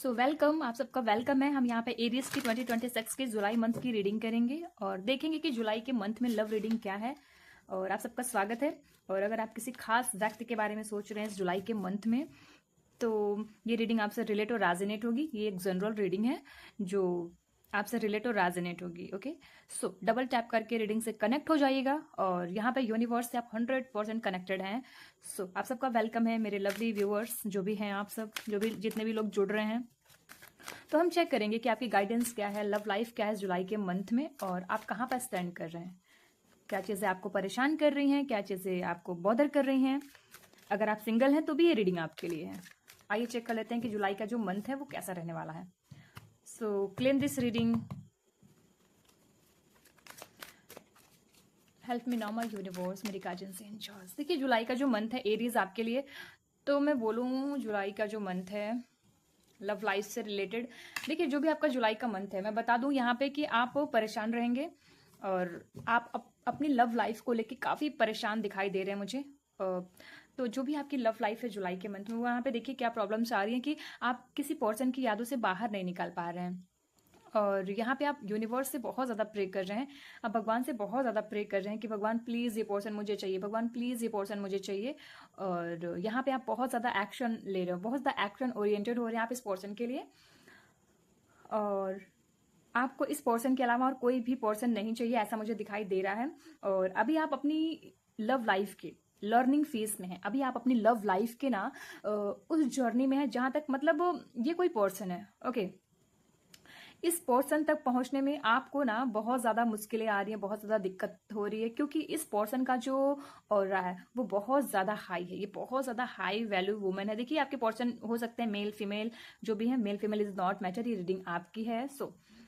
Welcome, आप सबका welcome है। हम यहाँ पे एरियस की 2026 के जुलाई मंथ की रीडिंग करेंगे और देखेंगे कि जुलाई के मंथ में लव रीडिंग क्या है। और आप सबका स्वागत है। और अगर आप किसी खास व्यक्ति के बारे में सोच रहे हैं इस जुलाई के मंथ में, तो ये रीडिंग आपसे रिलेट और रेजोनेट होगी। ये एक जनरल रीडिंग है जो आपसे रिलेट और रेजोनेट होगी। ओके, डबल टैप करके रीडिंग से कनेक्ट हो जाइएगा और यहाँ पे यूनिवर्स से आप 100% कनेक्टेड हैं। आप सबका वेलकम है मेरे लवली व्यूअर्स जो भी हैं, आप सब जो भी जितने भी लोग जुड़ रहे हैं। तो हम चेक करेंगे कि आपकी गाइडेंस क्या है, लव लाइफ क्या है जुलाई के मंथ में, और आप कहाँ पर स्टैंड कर रहे हैं। क्या चीज़ें आपको परेशान कर रही हैं, क्या चीज़ें आपको बॉदर कर रही हैं। अगर आप सिंगल हैं तो भी ये रीडिंग आपके लिए है। आइए चेक कर लेते हैं कि जुलाई का जो मंथ है वो कैसा रहने वाला है। Claim this reading, help me now my universe, मेरी गाइडेंस एंजल्स। देखिए जुलाई का जो मंथ है एरीज आपके लिए, तो मैं बोलूँ जुलाई का जो मंथ है लव लाइफ से रिलेटेड। देखिए जो भी आपका जुलाई का मंथ है, मैं बता दूं यहाँ पे कि आप परेशान रहेंगे और आप अपनी लव लाइफ को लेके काफ़ी परेशान दिखाई दे रहे हैं मुझे। तो जो भी आपकी लव लाइफ है जुलाई के मंथ में, वहाँ पे देखिए क्या प्रॉब्लम्स आ रही हैं कि आप किसी पर्सन की यादों से बाहर नहीं निकाल पा रहे हैं। और यहाँ पे आप यूनिवर्स से बहुत ज़्यादा प्रे कर रहे हैं, आप भगवान से बहुत ज़्यादा प्रे कर रहे हैं कि भगवान प्लीज़ ये पर्सन मुझे चाहिए, भगवान प्लीज़ ये पर्सन मुझे चाहिए। और यहाँ पे आप बहुत ज़्यादा एक्शन ले रहे हो, बहुत ज़्यादा एक्शन ओरिएंटेड हो रहे हैं आप इस पर्सन के लिए। और आपको इस पर्सन के अलावा और कोई भी पर्सन नहीं चाहिए, ऐसा मुझे दिखाई दे रहा है। और अभी आप अपनी लव लाइफ के लर्निंग फेज में है, अभी आप अपनी लव लाइफ के ना उस जर्नी में है जहाँ तक मतलब ये कोई पर्सन है। ओके, इस पर्सन तक पहुंचने में आपको ना बहुत ज़्यादा मुश्किलें आ रही हैं, बहुत ज़्यादा दिक्कत हो रही है, क्योंकि इस पर्सन का जो ऑरा है वो बहुत ज़्यादा हाई है। ये बहुत ज़्यादा हाई वैल्यू वुमेन है। देखिए आपके पर्सन हो सकते हैं मेल फीमेल, जो भी है male female is not matter, ये रीडिंग आपकी है।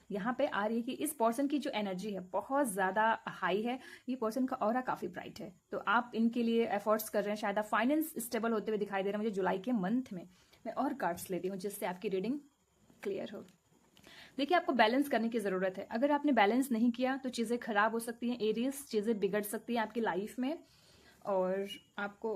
यहाँ पे आ रही है कि इस पर्सन की जो एनर्जी है बहुत ज़्यादा हाई है, ये पर्सन का ऑरा काफ़ी ब्राइट है। तो आप इनके लिए एफर्ट्स कर रहे हैं, शायद आप फाइनेंस स्टेबल होते हुए दिखाई दे रहे हैं मुझे जुलाई के मंथ में। मैं और कार्ड्स लेती हूँ जिससे आपकी रीडिंग क्लियर हो। देखिए आपको बैलेंस करने की ज़रूरत है। अगर आपने बैलेंस नहीं किया तो चीज़ें खराब हो सकती हैं एरीज, चीज़ें बिगड़ सकती हैं आपकी लाइफ में। और आपको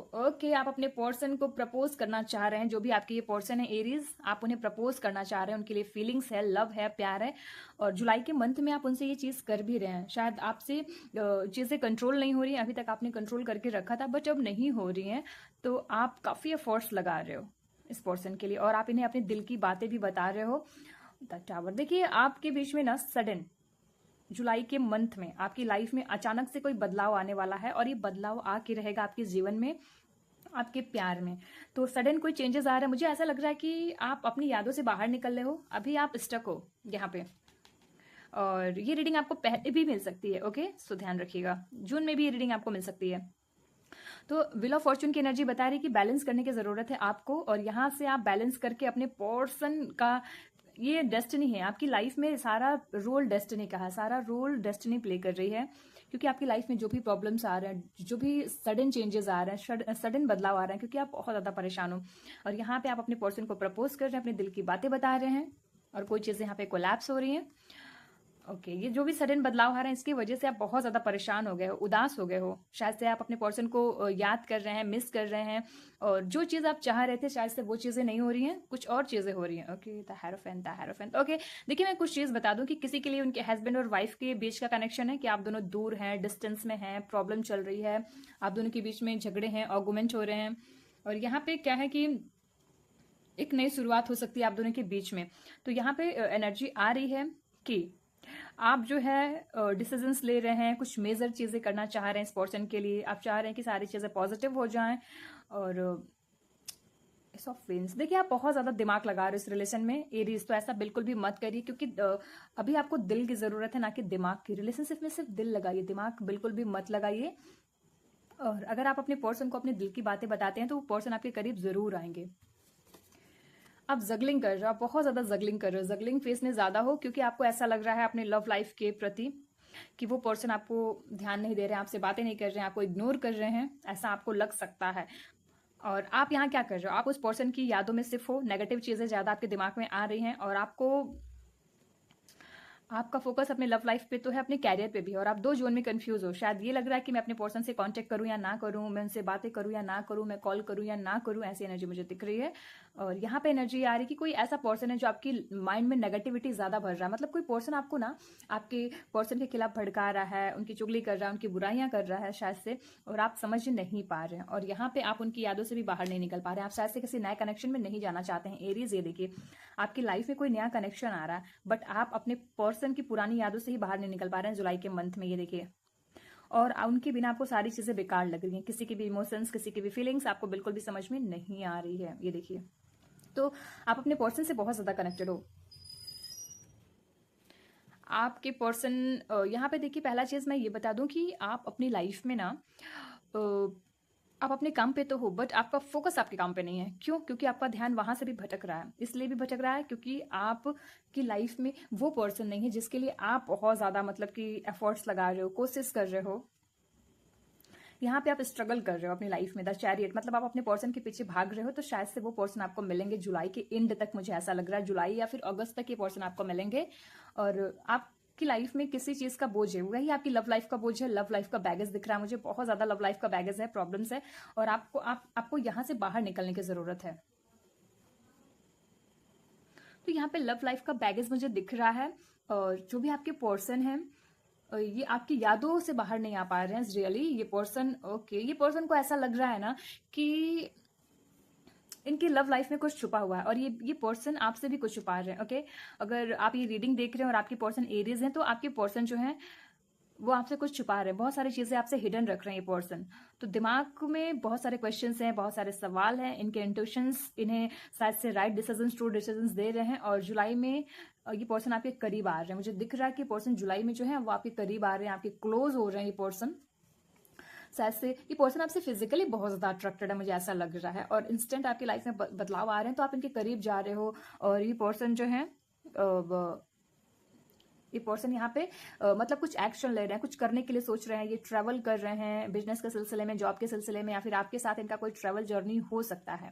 आप अपने पर्सन को प्रपोज करना चाह रहे हैं, जो भी आपके ये पर्सन है एरीज, आप उन्हें प्रपोज करना चाह रहे हैं, उनके लिए फीलिंग्स है, लव है, प्यार है। और जुलाई के मंथ में आप उनसे ये चीज़ कर भी रहे हैं। शायद आपसे चीज़ें कंट्रोल नहीं हो रही हैं, अभी तक आपने कंट्रोल करके रखा था बट अब नहीं हो रही हैं, तो आप काफ़ी एफर्ट्स लगा रहे हो इस पर्सन के लिए और आप इन्हें अपने दिल की बातें भी बता रहे हो। द टावर, देखिए आपके बीच में ना सडन जुलाई के मंथ में आपकी लाइफ में अचानक से कोई बदलाव आने वाला है, और ये बदलाव आके रहेगा आपके जीवन में, आपके प्यार में। तो सडन कोई चेंजेस आ रहा है, मुझे ऐसा लग रहा है कि आप अपनी यादों से बाहर निकल रहे हो, अभी आप स्टक हो यहाँ पे। और ये रीडिंग आपको पहले भी मिल सकती है। ओके, ध्यान रखिएगा, जून में भी ये रीडिंग आपको मिल सकती है। तो व्हील ऑफ फॉर्चून की एनर्जी बता रही है कि बैलेंस करने की जरूरत है आपको, और यहाँ से आप बैलेंस करके अपने पर्सन का, ये डेस्टिनी है आपकी लाइफ में, सारा रोल डेस्टिनी का है, सारा रोल डेस्टिनी प्ले कर रही है। क्योंकि आपकी लाइफ में जो भी प्रॉब्लम्स आ रहे हैं, जो भी सडन चेंजेस आ रहे हैं, सडन बदलाव आ रहे हैं, क्योंकि आप बहुत ज़्यादा परेशान हो, और यहाँ पे आप अपने पर्सन को प्रपोज कर रहे हैं, अपने दिल की बातें बता रहे हैं, और कोई चीज़ें यहाँ पे कोलैप्स हो रही हैं। ओके, ये जो भी सडन बदलाव आ रहे हैं इसकी वजह से आप बहुत ज़्यादा परेशान हो गए हो, उदास हो गए हो, शायद से आप अपने पर्सन को याद कर रहे हैं, मिस कर रहे हैं, और जो चीज़ आप चाह रहे थे शायद से वो चीज़ें नहीं हो रही हैं, कुछ और चीज़ें हो रही हैं। Okay, the hierophant. ओके, देखिए मैं कुछ चीज़ बता दूं कि किसी के लिए उनके हस्बैंड और वाइफ के बीच का कनेक्शन है कि आप दोनों दूर हैं, डिस्टेंस में हैं, प्रॉब्लम चल रही है, आप दोनों के बीच में झगड़े हैं, आर्गुमेंट हो रहे हैं। और यहाँ पे क्या है कि एक नई शुरुआत हो सकती है आप दोनों के बीच में। तो यहाँ पे एनर्जी आ रही है कि आप जो है डिसीजंस ले रहे हैं, कुछ मेजर चीज़ें करना चाह रहे हैं इस पर्सन के लिए, आप चाह रहे हैं कि सारी चीज़ें पॉजिटिव हो जाएं। और एस ऑफ वेंस, देखिए आप बहुत ज़्यादा दिमाग लगा रहे हो इस रिलेशन में एरीज, तो ऐसा बिल्कुल भी मत करिए, क्योंकि अभी आपको दिल की ज़रूरत है ना कि दिमाग की। रिलेशनशिप में सिर्फ दिल लगाइए, दिमाग बिल्कुल भी मत लगाइए। और अगर आप अपने पर्सन को अपने दिल की बातें बताते हैं तो वो पर्सन आपके करीब ज़रूर आएंगे। आप जगलिंग कर रहे हो, आप बहुत ज़्यादा जगलिंग कर रहे हो, जगलिंग फेस में ज़्यादा हो, क्योंकि आपको ऐसा लग रहा है अपने लव लाइफ के प्रति कि वो पर्सन आपको ध्यान नहीं दे रहे हैं, आपसे बातें नहीं कर रहे हैं, आपको इग्नोर कर रहे हैं, ऐसा आपको लग सकता है। और आप यहाँ क्या कर रहे हो, आप उस पर्सन की यादों में सिर्फ हो, नेगेटिव चीज़ें ज़्यादा आपके दिमाग में आ रही हैं, और आपका फोकस अपने लव लाइफ पे तो है, अपने कैरियर पे भी, और आप दो जोन में कंफ्यूज हो। शायद ये लग रहा है कि मैं अपने पर्सन से कांटेक्ट करूं या ना करूं, मैं उनसे बातें करूं या ना करूं, मैं कॉल करूं या ना करूं, ऐसी एनर्जी मुझे दिख रही है। और यहाँ पे एनर्जी आ रही है कि कोई ऐसा पर्सन है जो आपकी माइंड में नेगेटिविटी ज़्यादा भर रहा है। मतलब कोई पर्सन आपको ना आपके पर्सन के खिलाफ भड़का रहा है, उनकी चुगली कर रहा है, उनकी बुराइयां कर रहा है शायद से, और आप समझ नहीं पा रहे हैं। और यहाँ पे आप उनकी यादों से भी बाहर नहीं निकल पा रहे हैं। आप शायद से किसी नए कनेक्शन में नहीं जाना चाहते हैं। एरीज, ये देखिए आपकी लाइफ में कोई नया कनेक्शन आ रहा है, बट आप अपने पर्सन की पुरानी यादों से ही बाहर नहीं निकल पा रहे हैं जुलाई के मंथ में, ये देखिए। और उनके बिना आपको सारी चीजें बेकार लग रही हैं। किसी की भी इमोशंस, किसी की भी फीलिंग्स आपको बिल्कुल भी समझ में नहीं आ रही है, ये देखिए। तो आप अपने पर्सन से बहुत ज्यादा कनेक्टेड हो। आपके पर्सन, यहाँ पे देखिए, पहला चीज मैं ये बता दूं कि आप अपनी लाइफ में ना आप अपने काम पे तो हो, बट आपका फोकस आपके काम पे नहीं है। क्यों? क्योंकि आपका ध्यान वहां से भी भटक रहा है। इसलिए भी भटक रहा है क्योंकि आपकी लाइफ में वो पर्सन नहीं है जिसके लिए आप बहुत ज्यादा मतलब कि एफर्ट्स लगा रहे हो, कोशिश कर रहे हो। यहाँ पे आप स्ट्रगल कर रहे हो अपनी लाइफ में। द चैरियट, मतलब आप अपने पर्सन के पीछे भाग रहे हो। तो शायद से वो पर्सन आपको मिलेंगे जुलाई के एंड तक, मुझे ऐसा लग रहा है। जुलाई या फिर अगस्त तक ये पर्सन आपको मिलेंगे। और आपकी लाइफ में किसी चीज का बोझ है, वही आपकी लव लाइफ का बोझ है। लव लाइफ का बैगेज दिख रहा है मुझे, बहुत ज्यादा लव लाइफ का बैगेज है, प्रॉब्लम्स है। और आपको यहाँ से बाहर निकलने की जरूरत है। तो यहाँ पे लव लाइफ का बैगेज मुझे दिख रहा है। और जो भी आपके पर्सन है, ये आपकी यादों से बाहर नहीं आ पा रहे हैं रियली। ये पर्सन, ओके, ये पर्सन को ऐसा लग रहा है ना कि इनकी लव लाइफ में कुछ छुपा हुआ है, और ये पर्सन आपसे भी कुछ छुपा रहे हैं। ओके, अगर आप ये रीडिंग देख रहे हैं और आपके पर्सन एरीज हैं, तो आपके पर्सन जो है वो आपसे कुछ छुपा रहे हैं। बहुत सारी चीजें आपसे हिडन रख रहे हैं ये पर्सन। तो दिमाग में बहुत सारे क्वेश्चंस हैं, बहुत सारे सवाल हैं। इनके इंट्यूशंस इन्हें शायद से राइट डिसीजंस, ट्रू डिसीजंस दे रहे हैं। और जुलाई में ये पर्सन आपके करीब आ रहे हैं। मुझे दिख रहा है कि पर्सन जुलाई में जो है वो आपके करीब आ रहे हैं, आपके क्लोज हो रहे हैं ये पर्सन। शायद से ये पर्सन आपसे फिजिकली बहुत ज्यादा अट्रैक्टेड है, मुझे ऐसा लग रहा है। और इंस्टेंट आपकी लाइफ में बदलाव आ रहे हैं, तो आप इनके करीब जा रहे हो। और ये पर्सन जो है ये पर्सन यहाँ पे मतलब कुछ एक्शन ले रहे हैं, कुछ करने के लिए सोच रहे हैं। ये ट्रैवल कर रहे हैं बिजनेस के सिलसिले में, जॉब के सिलसिले में, या फिर आपके साथ इनका कोई ट्रैवल जर्नी हो सकता है।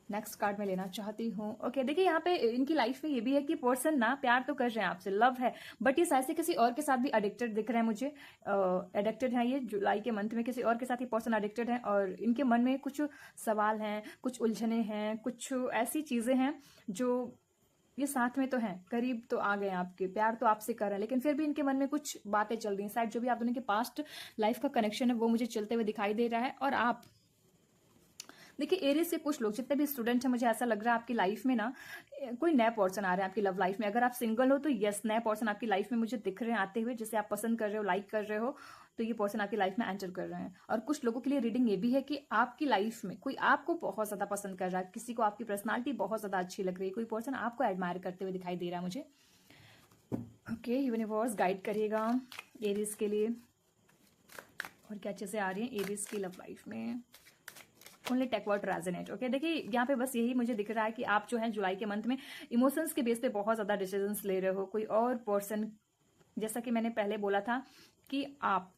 नेक्स्ट कार्ड में लेना चाहती हूँ। ओके, देखिए यहाँ पे इनकी लाइफ में ये भी है कि पर्सन ना प्यार तो कर रहे हैं आपसे, लव है, बट ये शायद से किसी और के साथ भी एडिक्टेड दिख रहे हैं मुझे। एडिक्टेड है ये जुलाई के मंथ में, किसी और के साथ ये पर्सन एडिक्टेड है। और इनके मन में कुछ सवाल हैं, कुछ उलझने हैं, कुछ ऐसी चीजें हैं जो ये साथ में तो हैं, करीब तो आ गए आपके, प्यार तो आपसे कर रहे हैं, लेकिन फिर भी इनके मन में कुछ बातें चल रही हैं। शायद जो भी आप दोनों के पास्ट लाइफ का कनेक्शन है वो मुझे चलते हुए दिखाई दे रहा है। और आप देखिए, एरीज से कुछ लोग, जितने भी स्टूडेंट हैं, मुझे ऐसा लग रहा है आपकी लाइफ में ना कोई नया पर्सन आ रहा है आपकी लव लाइफ में। अगर आप सिंगल हो तो यस, नया पर्सन आपकी लाइफ में मुझे दिख रहे हैं आते हुए, जिसे आप पसंद कर रहे हो, लाइक कर रहे हो। तो ये पर्सन आपकी लाइफ में एंटर कर रहे हैं। और कुछ लोगों के लिए रीडिंग ये भी है कि आपकी लाइफ में कोई आपको बहुत ज्यादा पसंद कर रहा है, किसी को आपकी पर्सनालिटी बहुत ज्यादा अच्छी लग रही है, कोई पर्सन आपको एडमायर करते हुए दिखाई दे रहा है मुझे। ओके, यूनिवर्स गाइड करिएगा एरीज के लिए, और क्या चीजें आ रही हैं एरीज की लव लाइफ में। Only take word resonate. Okay, देखिए यहाँ पे बस यही मुझे दिख रहा है कि आप जो है जुलाई के मंथ में इमोशंस के बेस पे बहुत ज्यादा डिसीजंस ले रहे हो। कोई और पर्सन, जैसा कि मैंने पहले बोला था कि आप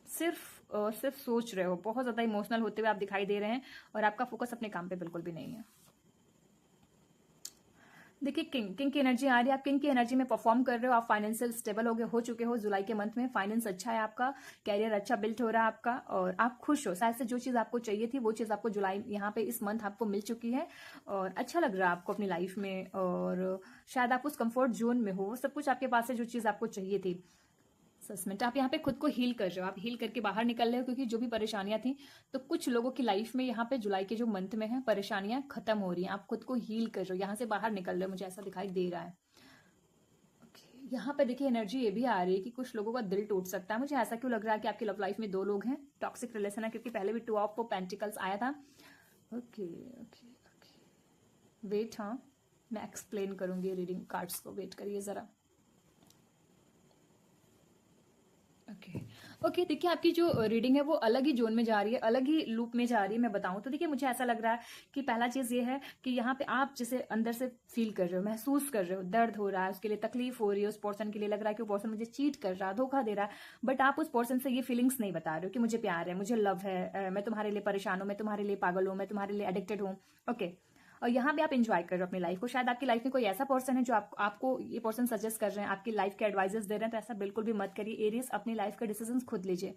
सिर्फ सोच रहे हो, बहुत ज्यादा इमोशनल होते हुए आप दिखाई दे रहे हैं। और आपका फोकस अपने काम पे बिल्कुल भी नहीं है। देखिए, किंग की एनर्जी आ रही है। आप किंग की एनर्जी में परफॉर्म कर रहे हो। आप फाइनेंशियल स्टेबल हो चुके हो जुलाई के मंथ में। फाइनेंस अच्छा है आपका, कैरियर अच्छा बिल्ड हो रहा है आपका, और आप खुश हो। शायद से जो चीज आपको चाहिए थी वो चीज आपको जुलाई यहाँ पे इस मंथ आपको मिल चुकी है। और अच्छा लग रहा है आपको अपनी लाइफ में। और शायद आप उस कंफर्ट जोन में हो, सब कुछ आपके पास है जो चीज आपको चाहिए थी। सस्पेंट, आप यहाँ पे खुद को हील कर रहे हो, आप हील करके बाहर निकल रहे हो। क्योंकि जो भी परेशानियां थी, तो कुछ लोगों की लाइफ में यहाँ पे जुलाई के जो मंथ में है परेशानियां खत्म हो रही हैं। आप खुद को हील कर रहे हो, यहाँ से बाहर निकल रहे हो, मुझे ऐसा दिखाई दे रहा है। यहाँ पे देखिए एनर्जी ये भी आ रही है कि कुछ लोगों का दिल टूट सकता है। मुझे ऐसा क्यों लग रहा है कि आपकी लव लाइफ में 2 लोग हैं, टॉक्सिक रिलेशन है, क्योंकि पहले भी 2 ऑफ पेंटिकल्स आया था। ओके ओके ओके, वेट, हाँ मैं एक्सप्लेन करूंगी रीडिंग कार्ड्स को, वेट करिए जरा। ओके, देखिए आपकी जो रीडिंग है वो अलग ही जोन में जा रही है, अलग ही लूप में जा रही है। मैं बताऊं तो देखिए, मुझे ऐसा लग रहा है कि पहला चीज ये है कि यहाँ पे आप जिसे अंदर से फील कर रहे हो, महसूस कर रहे हो, दर्द हो रहा है, उसके लिए तकलीफ हो रही है। उस पर्सन के लिए लग रहा है कि वो पर्सन मुझे चीट कर रहा है, धोखा दे रहा है, बट आप उस पर्सन से ये फीलिंग्स नहीं बता रहे हो कि मुझे प्यार है, मुझे लव है, मैं तुम्हारे लिए परेशान हूं, मैं तुम्हारे लिए पागल हूं, मैं तुम्हारे लिए एडिक्टेड हूँ। ओके, और यहाँ पे आप एंजॉय कर रहे हो अपनी लाइफ को। शायद आपकी लाइफ में कोई ऐसा पर्सन है जो आपको ये पर्सन सजेस्ट कर रहे हैं, आपकी लाइफ के एडवाइजेस दे रहे हैं। तो ऐसा बिल्कुल भी मत करिए एरीज, अपनी लाइफ के डिसीजंस खुद लीजिए।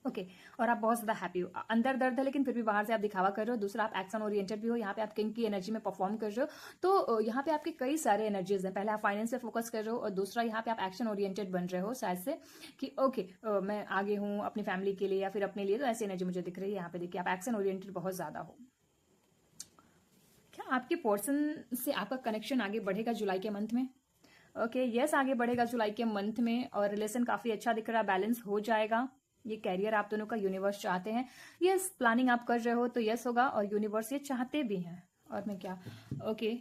ओके और आप बहुत ज़्यादा हैप्पी हो, अंदर दर्द है लेकिन फिर भी बाहर से आप दिखावा कर रहे हो। दूसरा, आप एक्शन ओरिएंटेड भी हो, यहाँ पे आप किंग की एनर्जी में परफॉर्म कर रहे हो। तो यहाँ पे आपके कई सारे एनर्जीज हैं। पहले आप फाइनेंस पे फोकस कर रहे हो और दूसरा यहाँ पे आप एक्शन ओरिएंटेड बन रहे हो शायद से कि ओके मैं आगे हूँ अपनी फैमिली के लिए या फिर अपने लिए। तो ऐसी एनर्जी मुझे दिख रही है यहाँ पे। देखिए आप एक्शन ओरिएंटेड बहुत ज़्यादा हो। क्या आपके पर्सन से आपका कनेक्शन आगे बढ़ेगा जुलाई के मंथ में? ओके यस आगे बढ़ेगा जुलाई के मंथ में और रिलेशन काफ़ी अच्छा दिख रहा है, बैलेंस हो जाएगा। ये कैरियर आप दोनों का यूनिवर्स चाहते हैं। यस प्लानिंग आप कर रहे हो तो यस होगा और यूनिवर्स ये चाहते भी हैं। और मैं क्या ओके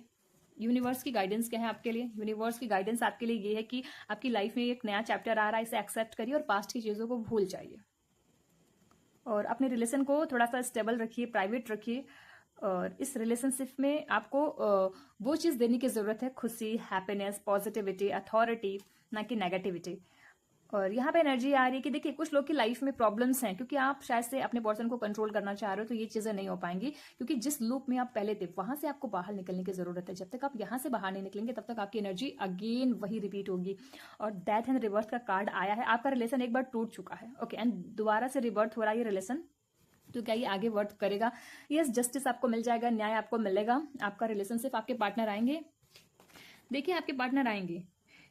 यूनिवर्स की गाइडेंस क्या है आपके लिए? यूनिवर्स की गाइडेंस आपके लिए ये है कि आपकी लाइफ में एक नया चैप्टर आ रहा है, इसे एक्सेप्ट करिए और पास्ट की चीज़ों को भूल जाइए और अपने रिलेशन को थोड़ा सा स्टेबल रखिए, प्राइवेट रखिए। और इस रिलेशनशिप में आपको वो चीज़ देने की ज़रूरत है, खुशी, हैप्पीनेस, पॉजिटिविटी, अथॉरिटी, ना कि नेगेटिविटी। और यहाँ पे एनर्जी आ रही है कि देखिए कुछ लोग की लाइफ में प्रॉब्लम्स हैं क्योंकि आप शायद से अपने पर्सन को कंट्रोल करना चाह रहे हो, तो ये चीज़ें नहीं हो पाएंगी क्योंकि जिस लूप में आप पहले थे वहां से आपको बाहर निकलने की जरूरत है। जब तक आप यहाँ से बाहर नहीं निकलेंगे तब तक आपकी एनर्जी अगेन वही रिपीट होगी। और डेथ एंड रिवर्स का कार्ड आया है, आपका रिलेशन एक बार टूट चुका है ओके एंड दोबारा से रिवर्थ हो रहा है ये रिलेशन। तो क्या ये आगे वर्क करेगा? यस जस्टिस आपको मिल जाएगा, न्याय आपको मिलेगा। आपका रिलेशनशिप, आपके पार्टनर आएंगे। देखिए आपके पार्टनर आएंगे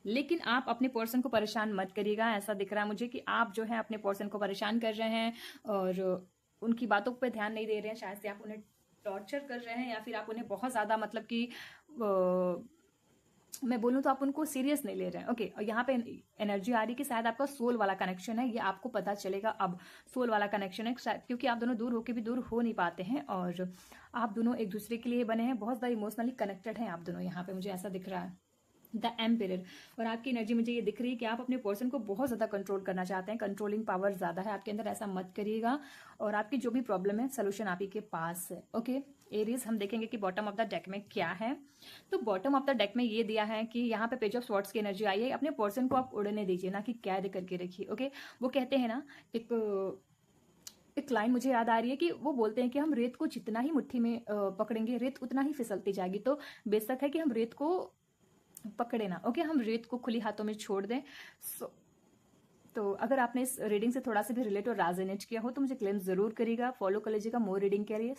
लेकिन आप अपने पर्सन को परेशान मत करिएगा। ऐसा दिख रहा है मुझे कि आप जो है अपने पर्सन को परेशान कर रहे हैं और उनकी बातों पे ध्यान नहीं दे रहे हैं। शायद से आप उन्हें टॉर्चर कर रहे हैं या फिर आप उन्हें बहुत ज़्यादा मतलब कि मैं बोलूँ तो आप उनको सीरियस नहीं ले रहे हैं ओके। और यहाँ पे एनर्जी आ रही है कि शायद आपका सोल वाला कनेक्शन है, ये आपको पता चलेगा अब। सोल वाला कनेक्शन है शायद क्योंकि आप दोनों दूर होके भी दूर हो नहीं पाते हैं और आप दोनों एक दूसरे के लिए बने हैं, बहुत ज़्यादा इमोशनली कनेक्टेड हैं आप दोनों। यहाँ पे मुझे ऐसा दिख रहा है द एम्पियर। और आपकी एनर्जी मुझे ये दिख रही है कि आप अपने पर्सन को बहुत ज़्यादा कंट्रोल करना चाहते हैं, कंट्रोलिंग पावर ज़्यादा है आपके अंदर। ऐसा मत करिएगा और आपकी जो भी प्रॉब्लम है सोल्यूशन आप ही के पास है ओके। एरीज हम देखेंगे कि बॉटम ऑफ द डेक में क्या है। तो बॉटम ऑफ द डेक में ये दिया है कि यहाँ पे पेज ऑफ स्वॉर्ड्स की एनर्जी आई है। अपने पर्सन को आप उड़ने दीजिए, ना कि कैद करके रखिए ओके। वो कहते हैं ना एक लाइन मुझे याद आ रही है कि वो बोलते हैं कि हम रेत को जितना ही मुट्ठी में पकड़ेंगे रेत उतना ही फिसलती जाएगी। तो बेशक है कि हम रेत को पकड़े ना ओके, हम रेत को खुली हाथों में छोड़ दें। तो अगर आपने इस रीडिंग से थोड़ा सा भी रिलेट और रेजोनेट किया हो तो मुझे क्लेम जरूर करिएगा, फॉलो कर लीजिएगा मोर रीडिंग के लिए।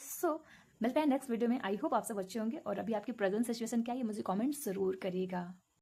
मिलता है नेक्स्ट वीडियो में। आई होप आप सब अच्छे होंगे और अभी आपकी प्रेजेंट सिचुएशन क्या है ये मुझे कमेंट जरूर करिएगा।